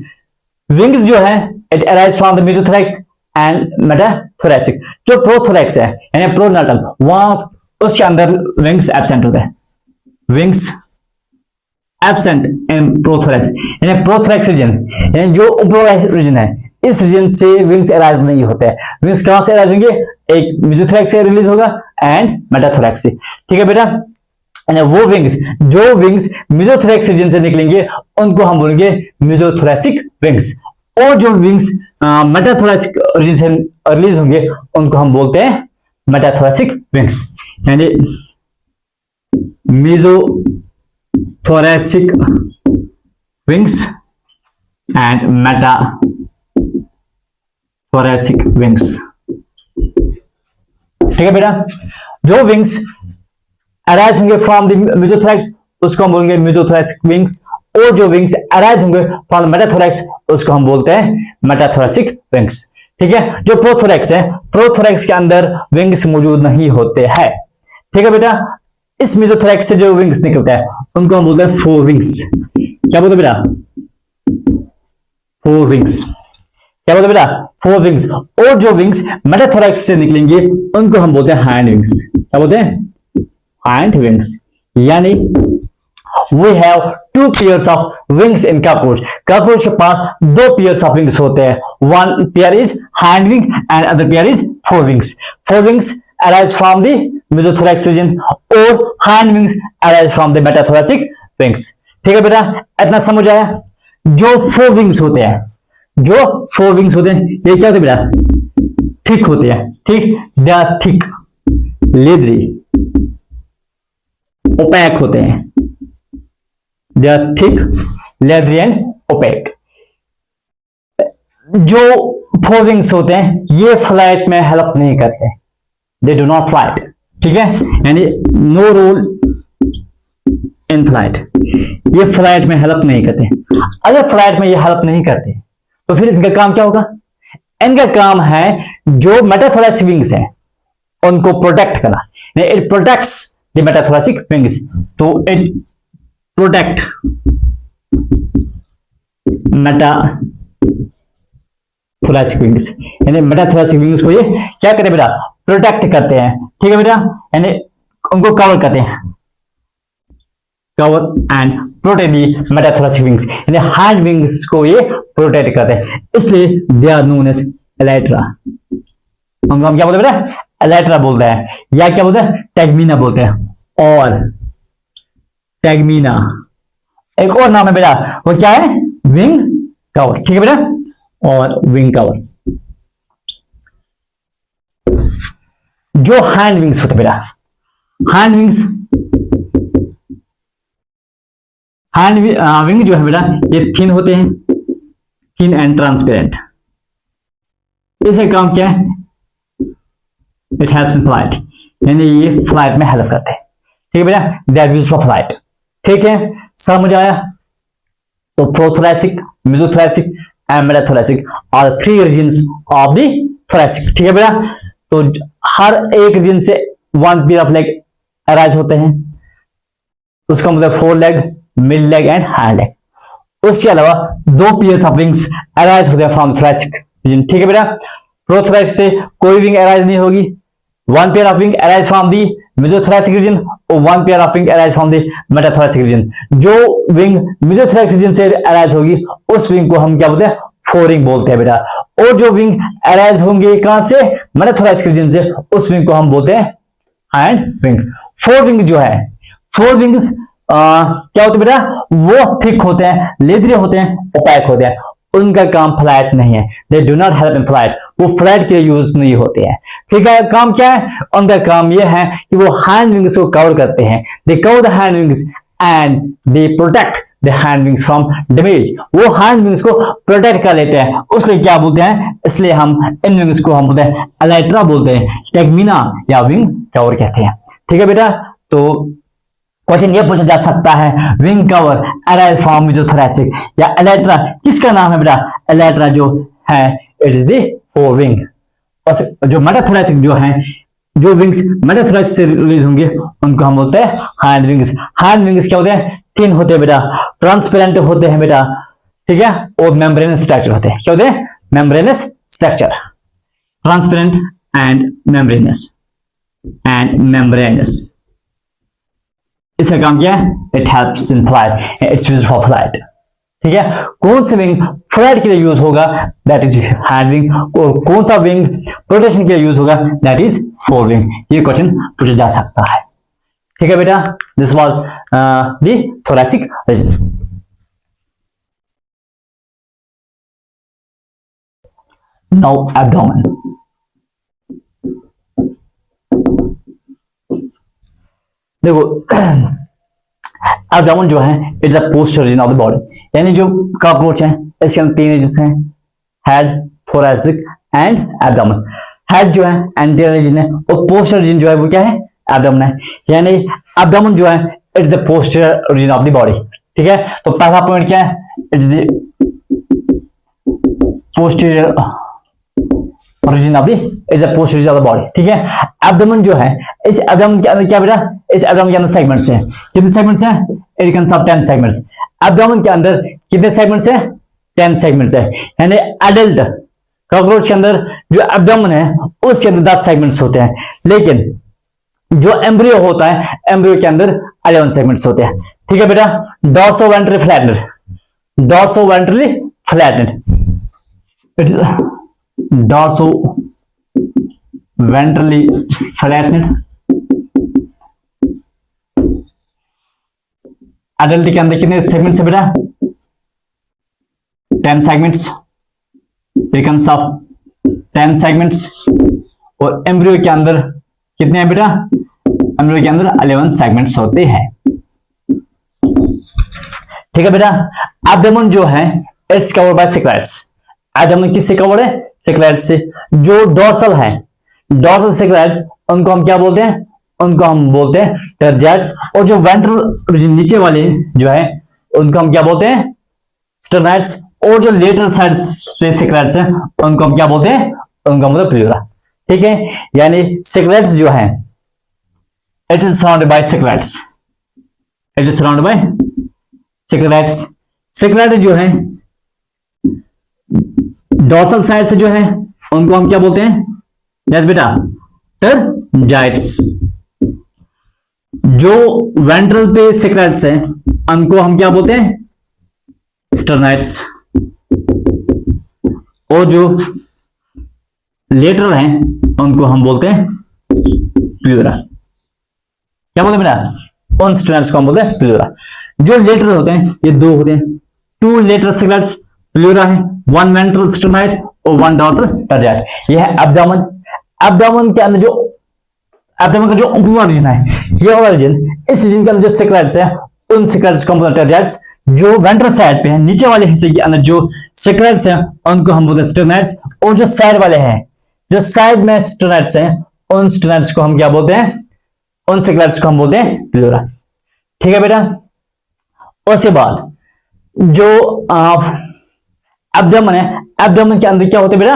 विंग्स जो है it arise from the mesothorax and metathoracic. जो प्रोथोरैक्स है यानी प्रोनाटल, वहां उसके अंदर विंग्स एब्सेंट होते हैं। विंग्स एब्सेंट इन प्रोथोरैक्स यानी प्रोथोरैक्स रीजन, यानी जो ऊपर रीजन है इस रीजन से विंग्स अराइज नहीं होते हैं। विंग्स कहां से अराइज होंगे? एक मेसोथोरैक्स से रिलीज होगा एंड मेटाथोरैक्स से। ठीक है बेटा? वो विंग्स, जो विंग्स मेसोथोरैक्स रीजन से निकलेंगे उनको हम बोलेंगे मेसोथोरैसिक विंग्स, और जो विंग्स मेटाथोरैसिक रीजन से रिलीज होंगे उनको हम बोलते हैं मेटाथोरैसिक विंग्स, यानी मेसोथोरैसिक विंग्स एंड मेटाथोरैसिक विंग्स। ठीक है बेटा? जो विंग्स अराइज होंगे फ्रॉम द मेसोथोरैक्स उसको हम बोलेंगे मेसोथोरैसिक विंग्स, और जो विंग्स अराइज होंगे फ्रॉम मेटाथोरैक्स उसको हम बोलते हैं मेटाथोरैसिक विंग्स। ठीक है? जो प्रोथोरैक्स है, प्रोथोरैक्स के अंदर विंग्स मौजूद नहीं होते हैं। ठीक है बेटा? इस मेसोथोरैक्स से जो विंग्स निकलता है उनको हम बोलते हैं फोर विंग्स। क्या बोलते बेटा? Four wings. क्या बोलते बेटा? Four wings. और जो विंग्स मेटाथोरैक्स से निकलेंगे उनको हम बोलते हैं हैंड विंग्स। क्या बोलते हैं? Hand wings. यानी we have two pairs of wings in cockroach. cockroach के पास दो pairs of wings होते हैं। one pair is hand wing and other pair is forewings. forewings arise from the mesothorax region और hand wings arise from the metathoracic wings. ठीक है बेटा? इतना समझ आया? जो forewings होते हैं, जो forewings होते हैं ये क्या होते हैं बेटा? थिक होते हैं। ठीक? they are thick, leathery, opaque होते हैं। They are thick, leathery and opaque. जो forewings होते हैं ये फ्लाइट में हेल्प नहीं करते, they do not fly. ठीक है? यानी no role in flight. ये फ्लाइट में हेल्प नहीं करते। अगर फ्लाइट में ये हेल्प नहीं करते तो फिर इनका काम क्या होगा? इनका काम है जो मेटाथोरैसिक विंग्स हैं उनको प्रोटेक्ट करना। इट प्रोटेक्ट्स द मेटाथोरैसिक विंग्स, तो इट प्रोटेक्ट मेटाथोरैसिक विंग्स, यानी मेटाथोरैसिक विंग्स को ये क्या करते हैं बेटा? प्रोटेक्ट करते हैं। ठीक है बेटा? यानी उनको कवर करते हैं, cover and protect the metathoracic wings, यानी हैंड विंग्स को ये प्रोटेक्ट करते हैं, इसलिए they are known as elytra. हम क्या बोलते हैं बेटा? एलेट्रा बोलते हैं, या क्या बोलते हैं? टैगमीना बोलते हैं। और टैगमीना एक और नाम है बेटा, वो क्या है? Wing cover. ठीक है बेटा? और विंग कवर। जो हैंड विंग्स होते बेटा, हैंड विंग जो है बेटा ये थिन होते हैं, थिन एंड ट्रांसपेरेंट। इसका काम क्या है? इट हेल्प्स इन फ्लाइट, यानी ये फ्लाइट में हेल्प करते हैं। ठीक है बेटा? They are used for flight. ठीक है? समझ आया? तो prothoracic, mesothoracic and metathoracic are three regions of the thoracic. ठीक है बेटा? तो हर एक रीजन से one pair of leg arise होते हैं, उसका मतलब fore leg, mid leg and hind leg. उसके अलावा दो पेयर्स ऑफ विंग्स अराइज होते हैं फ्रॉम थोरैसिक रीजन। ठीक है बेटा? प्रोथोरैसिक से कोई विंग अराइज नहीं होगी, one pair of wing arise from the mesothoracic region और one pair of wing arise from the metathoracic region. जो विंग मेसोथोरैसिक रीजन से अराइज होगी उस विंग को हम क्या बोलते हैं? फोरविंग बोलते हैं बेटा। और जो विंग अराइज होंगे कहां से? मेटाथोरैसिक रीजन से, उस विंग को हम बोलते हैं हैंड विंग। फोर विंग जो है, फोर विंग्स क्या होते हैं बेटा? वो थिक होते हैं, लेदरी होते हैं, ओपैक होते हैं। उनका काम फ्लाइट नहीं है, they do not help in flight, वो फ्लाइट के यूज नहीं होते हैं। ठीक है? काम क्या है उनका? काम ये है कि वो हैंड विंग्स को कवर करते हैं, they cover the hind wings and they protect the hind wings from damage. वो हैंड विंग्स को प्रोटेक्ट कर लेते हैं, उसलिए क्या बोलते हैं? इसलिए हम इन विंग्स को हम बोलते हैं एलेट्रा बोलते हैं, टैगमीना या विंग कवर कहते हैं। ठीक है बेटा? तो क्वेश्चन ये पूछा जा सकता है विंग कवर अराइज फ्रॉम मेसोथोरैसिक या एलेट्रा किसका नाम है बेटा? एलेट्रा जो है it is the fore wing. और जो मेटाथोरैसिक जो है, जो विंग्स मेटाथोरैसिक से रिलीज होंगे उनको हम बोलते हैं हैंड विंग्स। हैंड विंग्स क्या होते हैं? थिन होते हैं बेटा, ट्रांसपेरेंट होते हैं बेटा, ठीक है, और मेम्ब्रेनस स्ट्रक्चर होते हैं। क्या होते हैं? Membranous structure, transparent and membranes. इसका काम क्या है? It helps in flight, it's used for flight, ठीक है। कौन सा विंग फ्लाइट के लिए यूज होगा? That is hind wing. और कौन सा विंग प्रोटेक्शन के लिए यूज होगा? That is fore wing. ये क्वेश्चन पूछा जा सकता है, ठीक है बेटा। This was the thoracic region. Now abdomen. देखो एब्डोमेन जो है it's a posterior region of the body, यानी जो कॉकरोच है इसके अंदर तीन रीजन हैं, head, thoracic and abdomen. Head जो है एंटीरियर रीजन है और पोस्टर रीजन जो है वो क्या है? एब्डोमेन है। यानी एब्डोमेन जो है it's the posterior region of the body, ठीक है। तो पहला पॉइंट क्या है? It's the posterior region of the, is a posterior region of the body, ठीक है। एब्डोमेन जो है, इस एब्डोमेन के अंदर क्या बेटा? इस एब्डोमेन के अंदर सेगमेंट्स हैं। कितने सेगमेंट्स हैं? It consist of 10 segments. Abdomen के अंदर कितने सेगमेंट्स हैं? 10 सेगमेंट्स है। यानी एडल्ट कॉकरोच के अंदर जो एब्डोमेन है उसके अंदर 10 सेगमेंट्स होते हैं, लेकिन जो एम्ब्रियो होता है एम्ब्रियो के अंदर 11 सेगमेंट्स होते हैं, ठीक है बेटा। Dorsoventrally flattened, dorsoventrally flattened, it is dorsoventrally flattened. Adult के अंदर कितने सेगमेंट्स है बेटा? 10 सेगमेंट्स, सीक्वेंस ऑफ 10 सेगमेंट्स। और एम्ब्रियो के अंदर कितने हैं बेटा? एम्ब्रियो के अंदर 11 सेगमेंट्स होते हैं, ठीक है बेटा। एब्डोमेन जो है it's covered by secrets. Abdomen किससे कवर्ड है? सेक्रेट्स से। जो डोर्सल है, डोर्सल सेक्रेट्स, उनको हम क्या बोलते हैं? उनको हम बोलते हैं टर्जाइट्स। और जो वेंट्रल नीचे वाले जो है उनको हम क्या बोलते हैं? स्टर्नाइट्स। और जो लेटरल साइड से सेक्रेट्स हैं उनको हम क्या बोलते हैं? उनको मतलब प्लूरा, ठीक है। यानी सेक्रेट्स जो है it is surrounded by sclerites, it is surrounded by sclerites. Sclerite जो है डोर्सल साइड से जो है उनको हम क्या बोलते हैं? यस बेटा, टर्जाइट्स। जो वेंट्रल पे सेक्रेट्स हैं उनको हम क्या बोलते हैं? स्टर्नाइट्स। और जो लेटरल हैं उनको हम बोलते हैं प्लूरा। क्या बोलते हैं बेटा? उन स्टर्नाइट्स को हम बोलते हैं प्लूरा। जो लेटरल होते हैं ये दो होते हैं, 2 लेटरल सेक्रेट्स प्लूरा है, 1 वेंट्रल स्टर्नाइट और 1 डॉर्सल टर्जाइट। यह है एब्डोमेन। एब्डोमेन के अंदर जो एब्डोमेन का जो ऊपरी रीजन है, ये वाला रीजन, इस रीजन के अंदर जो सेक्रेट्स है उन सेक्रेट्स को हम बोलते हैं टर्जाइट्स। जो वेंट्रल साइड पे है नीचे वाले हिस्से के अंदर जो सेक्रेट्स हैं उनको हम बोलते हैं स्टर्नाइट्स। और जो साइड वाले हैं, जो साइड में स्टर्नाइट्स हैं, उन स्टर्नाइट्स को हम क्या बोलते हैं? उन सेक्रेट्स को हम बोलते हैं प्लूरा, ठीक है बेटा। उसके बाद जो एब्डोमेन है, एब्डोमेन के अंदर क्या होते हैं बेटा?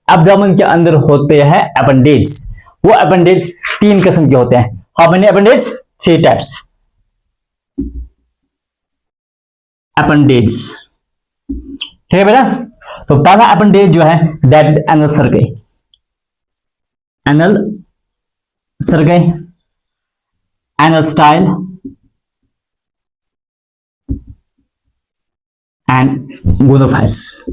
एब्डोमेन के अंदर होते हैं अपेंडिक्स। वो अपेंडिक्स 3 किस्म के होते हैं। How many appendix? 3 types appendix, ठीक है बेटा। तो पहला अपेंडेज जो है that is anal cerci, anal cerci, anal style and gonapophysis.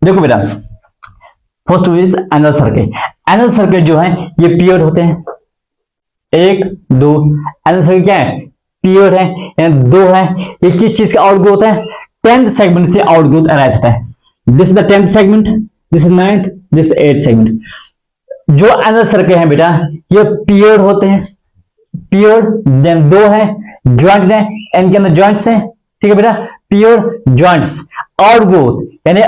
देखो बेटा, first is anal circuit. Anal circuit जो है ये पीरियड होते हैं, 1 2। एनल सर्किट क्या है? पीरियड है, यानी 2 है। ये किस चीज का आउटग्रोथ है? 10th सेगमेंट से आउटग्रोथ अराइज होता है। This is the 10th segment, this is 9th, this 8th segment. जो एनल सर्किट है बेटा ये पीरियड होते हैं, पीरियड, देन 2 है, ज्वाइंट है, इनके अंदर ज्वाइंट्स हैं, ठीक है बेटा। पीरियड, ज्वाइंट्स, आउटग्रोथ यानी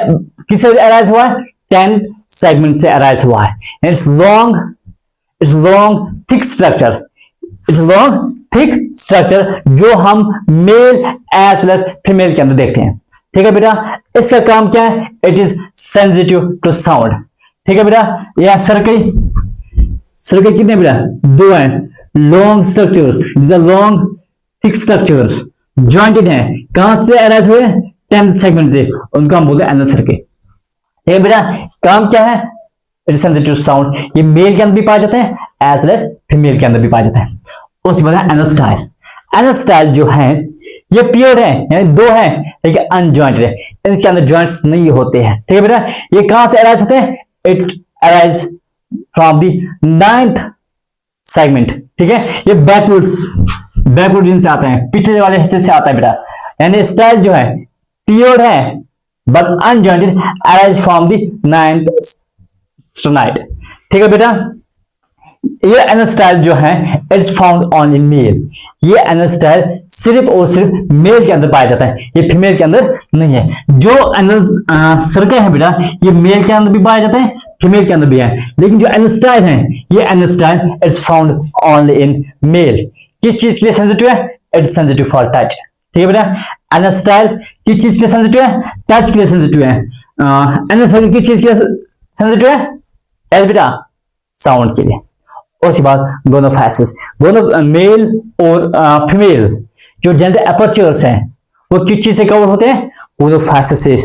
किससे अराइज हुआ है? 10th सेगमेंट से अराइज हुआ है। It's long thick structure, it's long thick structure जो हम male as well as female के अंदर देखते हैं, ठीक है बेटा। इसका काम क्या है? It is sensitive to sound, ठीक है बेटा। यह सर्कल, सर्कल कितने बेटा? दो हैं। Long structures, this are long thick structures, jointed हैं, कहां से अरेंज हुए? 10th सेगमेंट से, उनका हम बोलते हैं एनल सर्कल। ये बेटा काम क्या है? It is sensitive to sound. ये मेल के अंदर भी पाए जाते हैं एज वेल एज फीमेल के अंदर भी पाए जाते हैं। उसके बाद है एनल स्टाइल। एनल स्टाइल जो है ये पियर्ड है, यानी दो है लेकिन अनजॉइंटेड है, इसके अंदर जॉइंट्स नहीं होते हैं। ठीक है बेटा। ये कहां से अराइज होते हैं? It arise from the 9th segment. ठीक है, ये बैकवर्ड से आते हैं, पिछले वाले हिस्से से आता है बेटा। यानी स्टाइल जो है पियर्ड है but unjointed, arise from the 9th sternite. ठीक है बेटा। ये एनल स्टाइल जो है it's found on in male. ये एनल स्टाइल सिर्फ और सिर्फ मेल के अंदर पाया जाता है, ये फीमेल के अंदर नहीं है। जो एनल सर्कल है बेटा ये मेल के अंदर भी पाया जाता है, फीमेल के अंदर भी है, लेकिन जो एनल स्टाइल है ये anal style it's found only in male. किस चीज के लिए सेंसिटिव है? It's sensitive for touch. ठीक है बेटा। एनल स्टाइल किस चीज के लिए सेंसिटिव है? टच के लिए सेंसिटिव है। एनल सर्कल किस चीज के लिए सेंसिटिव है? एज बेटा साउंड के लिए। उसके बाद गोनोफाइसिस, मेल और फीमेल जो जेनिटल एपर्चर्स हैं वो किस चीज से कवर होते हैं? गोनोफाइसिस से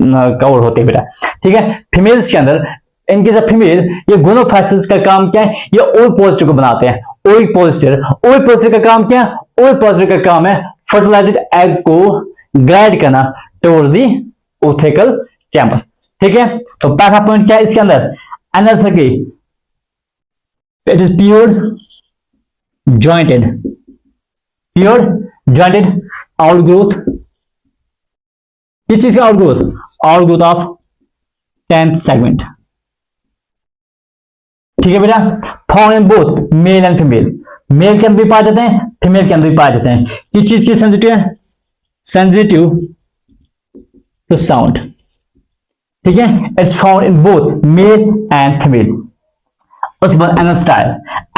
कवर होते हैं बेटा। ठीक है। फीमेल्स के अंदर इनके साथ फीमेल ये गोनोफाइसिस का काम क्या है? ये ओविपोसिटर को बनाते हैं। ओविपोसिटर का काम क्या है? ओविपोसिटर का काम है फर्टिलाइज्ड एग को गाइड करना टुवर्ड्स द ओथेकल चैम्बर। ठीक है। तो पहला पॉइंट क्या है इसके अंदर? Anal circle it is pure jointed outgrowth। किस चीज का outgrowth? Outgrowth of 10th segment. ठीक है बेटा। Found in both male and female, male के अंदर भी पाए जाते हैं, फीमेल के अंदर भी पाए जाते हैं। किस चीज की सेंसिटिव है? Sensitive to sound. ठीक है। It's found in both male and female. उसके बाद एनल स्टाइल।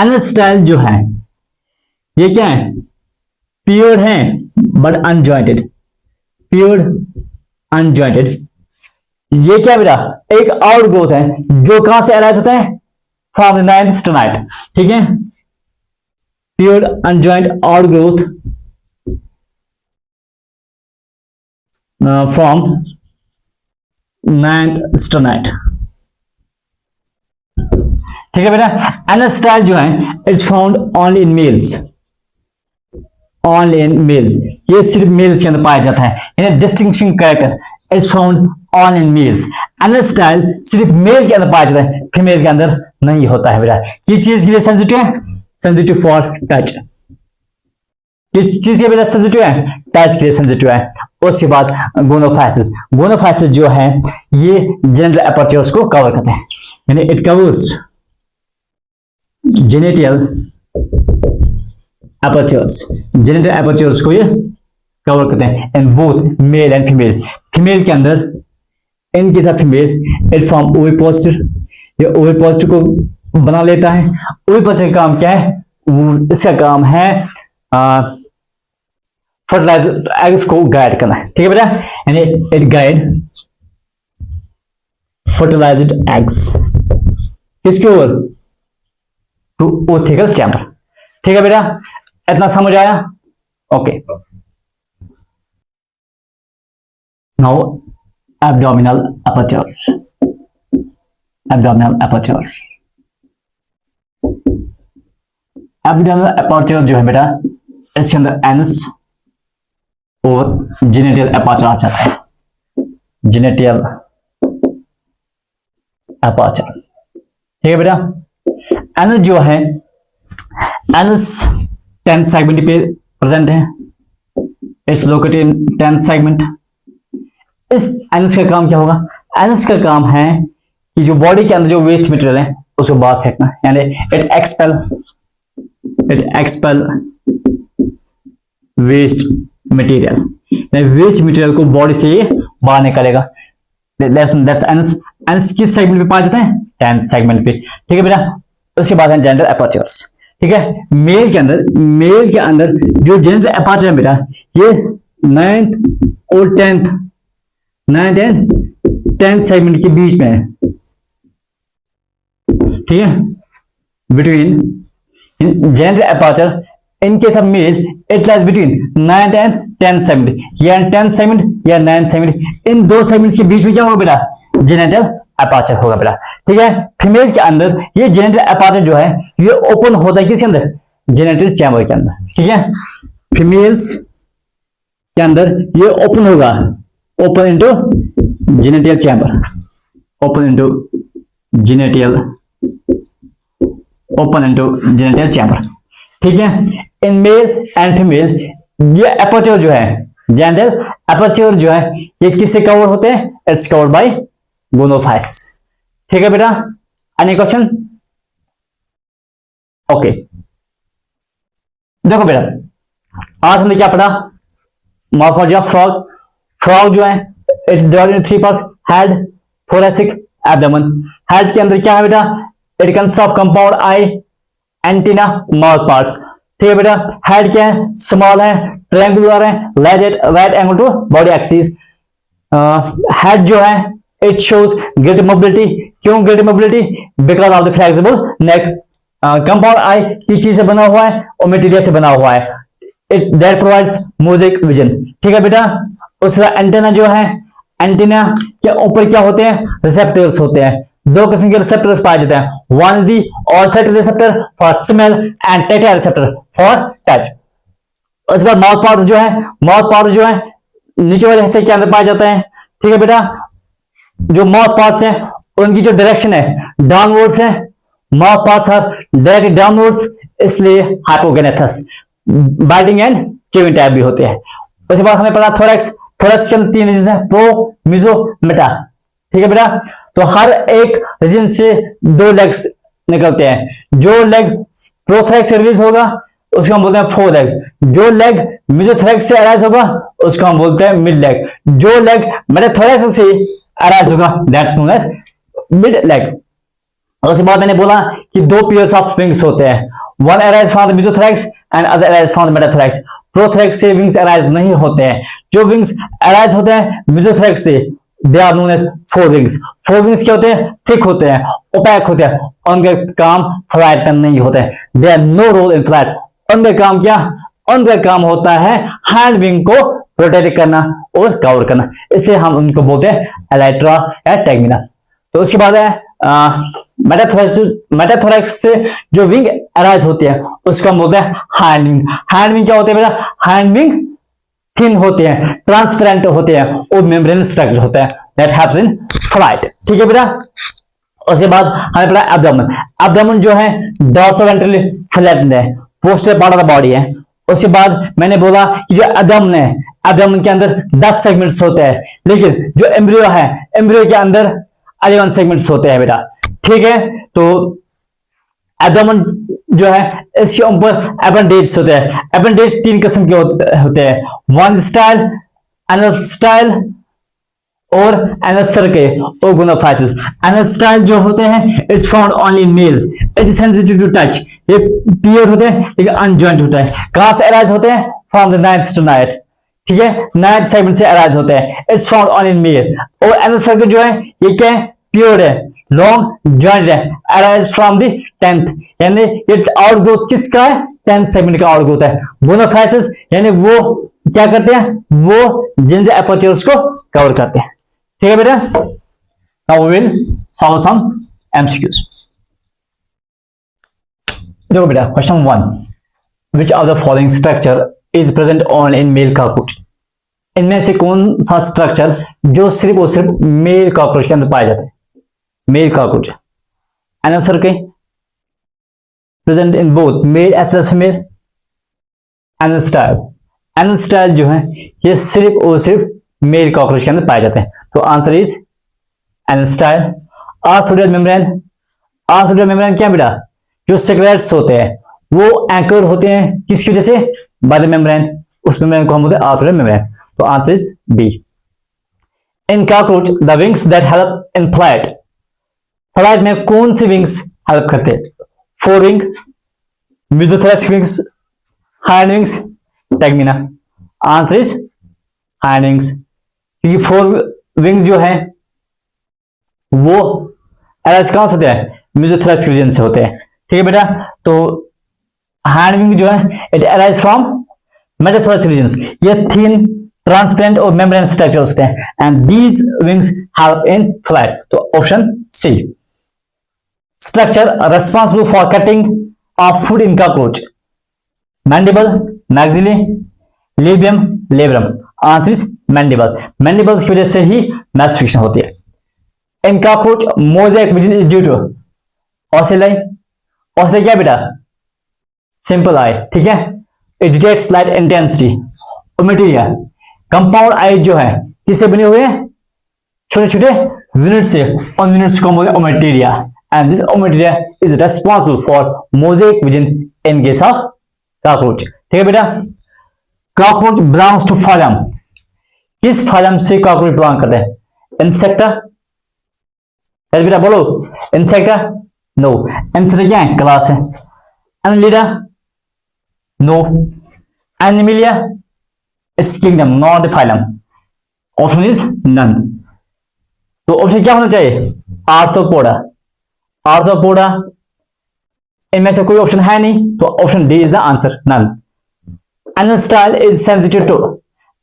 एनल स्टाइल जो है ये क्या है? पियर्ड है बट अनजॉइंटेड, ये क्या बेटा? एक आउटग्रोथ है जो कहां से अराइज होता है? From the 9th sternite. ठीक है। Paired unjoint outgrowth from 9th sternite. ठीक है बेटा। एनल स्टाइल जो है it's found only in males, ये सिर्फ मेल्स के अंदर पाया जाता है। यानी distinguishing character it's found only in males. Anal style सिर्फ मेल के अंदर पाया जाता है, फीमेल के अंदर नहीं होता है बेटा। किस चीज के लिए सेंसिटिव है? Sensitive for touch. किस चीज के बेटा सेंसिटिव है? टच के लिए सेंसिटिव है। उसके बाद गोनोफाइसिस जो है ये जेनिटल एपर्चर्स को कवर करते हैं, यानी इट कवर्स जेनिटल एपर्चर्स को ये कवर करते हैं इन both male and female. Female के अंदर इनके साथ फीमेल इट फॉर्म ओविपोसिटर, ये ओविपोसिटर को बना लेता है। ओविपोसिटर का काम क्या है? इसका काम है फर्टिलाइज्ड एग्स को गाइड करना है। ठीक है बेटा। यानी इट गाइड फर्टिलाइज्ड एग्स किसके ओर? To ओथेकल chamber. ठीक है बेटा। इतना समझ आया? Okay. Now abdominal apertures. Abdominal aperture जो है बेटा इसके अंदर एनस और जेनिटल एपर्चर आ जाता है। Genital aperture. ठीक है बेटा। एनस जो है एनस 10th सेगमेंट पे प्रेजेंट है। It's located in 10th segment. इस एनस का काम क्या होगा? एनस का काम है कि जो बॉडी के अंदर जो वेस्ट मटेरियल है उसको बाहर फेंकना, यानी it expel waste material, waste material को बॉडी से ये बाहर निकालेगा। That's anus. एनस किस सेगमेंट पे पाया जाता है? 10th सेगमेंट पे। ठीक है बेटा। उसके बाद है जेनिटल एपर्चर्स। ठीक है। मेल के अंदर जो जेनिटल एपर्चर है बेटा ये 9th और 10th सेगमेंट के बीच में है। ठीक है, between genital aperture in case of male it lies between 9th and 10th segment या 10th segment या 9th segment। इन दो सेगमेंट्स के बीच में क्या होगा बेटा, जेनिटल अपर्चर होगा बेटा। ठीक है, फीमेल के अंदर ये जेनिटल अपर्चर जो है ये ओपन होता है किसके अंदर, जेनिटल चैम्बर के अंदर। ठीक है, फीमेल्स के अंदर ये ओपन होगा, open into genital chamber, open into genital, open into genital chamber. ठीक है, इन मेल एंड फीमेल ये अपर्चर जो है, जेनिटल अपर्चर जो है ये किससे कवर होते हैं, इट्स कवर्ड बाय गोनोफाइट्स। ठीक है बेटा, एनी क्वेश्चन? ओके, देखो बेटा आज हमने क्या पढ़ा, मॉर्फोलॉजी ऑफ फ्रॉग। फ्रॉग जो है it's divided into three parts, head, thoracic, abdomen. Head के अंदर क्या है बेटा, it consist of compound I, antenna, mouth parts. ठीक है बेटा, हेड क्या है, स्मॉल है, ट्रायंगुलर है, lies at right angle to body axis. Head जो है इट शोज ग्रेटर मोबिलिटी। क्यों greater mobility, because of the flexible neck. Compound eye किस चीज से बना हुआ है, और मटेरियल से बना हुआ है, it that provides mosaic vision. ठीक है बेटा, उसका एंटेना जो है, एंटेना के ऊपर क्या होते हैं, रिसेप्टर्स होते हैं। दो किस्म के रिसेप्टर्स पाए जाते हैं, one is the olfactory receptor for smell and tactile receptor for touch. उसके बाद माउथ पार्ट जो है, माउथ पार्ट जो है नीचे वाले हिस्से के अंदर पाया जाता है। ठीक है बेटा, जो माउथ पार्ट्स है उनकी जो डायरेक्शन है डाउनवर्ड्स है, mouth parts are direct downwards, इसलिए hypognathous, biting and chewing type भी होते हैं। उसके बाद हमें पता थोरैक्स, थोरैक्स के अंदर तीन रीजन है, प्रो, मीजो, मेटा। ठीक है बेटा, तो हर एक रीजन से दो लेग्स निकलते हैं। जो लेग प्रोथोरैक्स से रिलीज होगा उसको हम बोलते हैं फोर लेग, जो लेग मेसोथोरैक्स से अराइज होगा उसको हम बोलते हैं मिड लेग, जो लेग मेटाथोरैक्स से अराइज होगा that's known as mid leg. और उसके बाद मैंने बोला कि दो पेयर्स ऑफ विंग्स होते हैं, one arise from the mesothorax and other arise from the metathorax. Prothorax से विंग्स अराइज नहीं होते हैं, जो विंग्स अराइज होते हैं मेसोथोरैक्स से they are known as fore wings. Fore wings क्या होते हैं, थिक होते हैं, ओपैक होते हैं, उनका काम फ्लाइट नहीं होता है, they are no role in flight. उनका काम क्या, उनका काम होता है हैंड विंग को प्रोटेक्ट करना और कवर करना, इससे हम उनको बोलते हैं एलाइट्रा या टेगमिना। तो उसके बाद है मेटाथोरैक्स से जो विंग अराइज होती है उसका हम बोलते हैं हैंड विंग। हैंड विंग क्या होते हैं बेटा, हैंड विंग थिन होते हैं, ट्रांसपेरेंट होते हैं और मेम्ब्रेन स्ट्रक्चर होता है, दैट हैप्स इन फ्लाइट। ठीक है बेटा, उसके बाद हमें पढ़ा एब्डोमेन। एब्डोमेन जो है डॉर्सोवेंट्रली फ्लैटेंड है, poster part of the body है। उसके बाद मैंने बोला कि जो एब्डोमेन है, एब्डोमेन के अंदर 10 सेगमेंट्स होते हैं, लेकिन जो एम्ब्रियो है, एम्ब्रियो के अंदर 11 सेगमेंट्स होते हैं बेटा। ठीक है, तो एब्डोमेन जो है इसके ऊपर अपेंडेज होते हैं। अपेंडेज तीन किस्म के होते हैं, वन स्टाइल, एनल स्टाइल और एनल सर्कल और गोनोफाइट्स। एनल स्टाइल जो होते हैं it's found only in males, it is sensitive to touch, ये पियर होते हैं लेकिन अनजॉइंट होता है। कहां से अराइज होते हैं, from the ninth to ninth. ठीक है, नाइट सेगमेंट से अराइज होते हैं, it's found only in male. और एनल सर्कल जो है ये क्या है, प्योर है, लॉन्ग जॉइंट है, अराइज फ्रॉम द 10th, यानी ये आउटग्रोथ किसका है, 10th सेगमेंट का आउटग्रोथ है। गोनोफाइट्स यानी वो क्या करते हैं, वो जेनिटल अपर्चर्स को कवर करते हैं। ठीक है बेटा, now we will solve some MCQs. देखो बेटा, question 1, which of the following structure is present only in male cockroach. इनमें से कौन सा स्ट्रक्चर जो सिर्फ और सिर्फ मेल कॉकरोच के अंदर पाया जाता है, male cockroach. Anal circle present in both male as well as female. Anal style, anal style जो है ये सिर्फ और सिर्फ मेल कॉकरोच के अंदर पाए जाते हैं, तो answer is anal style. Arthrodial membrane, arthrodial membrane क्या बेटा, जो सेक्रेट्स होते हैं वो एंकर होते हैं किसकी वजह से, बाय द मेम्ब्रेन, उस मेम्ब्रेन को हम बोलते हैं आर्थोडेल मेम्ब्रेन, तो answer is B. In cockroach the wings that help in flight, flight में कौन सी विंग्स हेल्प करते हैं, fore wing, mesothorax wings, hind wings, tegmina. Answer is hind wings, क्योंकि फोर विंग्स जो है वो अराइज कहां से होते हैं, मेसोथोरेक्स रीजन से होते हैं। ठीक है बेटा, तो हैंड विंग जो है it arise from metathorax region. ये थिन ट्रांसपेरेंट और मेम्ब्रेन स्ट्रक्चर होते हैं and these wings help in flight. तो option C. Structure responsible for cutting of food in cockroach, mandible, maxillae, labium, labrum. Answer is mandible. Mandible की वजह से ही mastication होती है। In cockroach mosaic vision is due to ocelli. Ocelli क्या बेटा? Simple eye. ठीक है, it detects light intensity. Ommatidia, compound आई जो है किससे बने हुए हैं? छोटे छोटे यूनिट से, उन यूनिट्स को बोलते हैं ommatidia and this ommatidia is responsible for mosaic vision in case of cockroach. ठीक है बेटा, कॉकरोच बिलोंग्स टू फाइलम। किस फाइलम से कॉकरोच बिलोंग करते हैं? इंसेक्टा। बेटा बोलो, इंसेक्टा? नो। इंसेक्टा क्या है? क्लास है। Annelida? No. Animalia? It's kingdom, not phylum. Option is none. तो ऑप्शन क्या होना चाहिए? आर्थ्रोपोडा। आर्थ्रोपोडा, इनमें से कोई ऑप्शन है नहीं, तो option D is the answer, none. Anal style is sensitive to.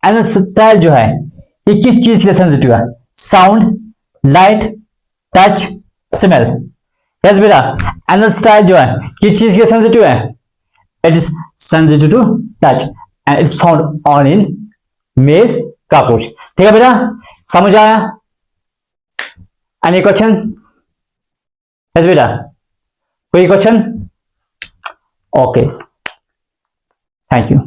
Anal style जो है ये किस चीज के लिए सेंसिटिव है? Sound, light, touch, smell. Yes बेटा, एनल स्टाइल जो है किस चीज के लिए सेंसिटिव है? It is sensitive to touch and it's found on in male cockroach. ठीक है बेटा, समझ आया? Any question? यस बेटा, कोई क्वेश्चन? Okay, thank you.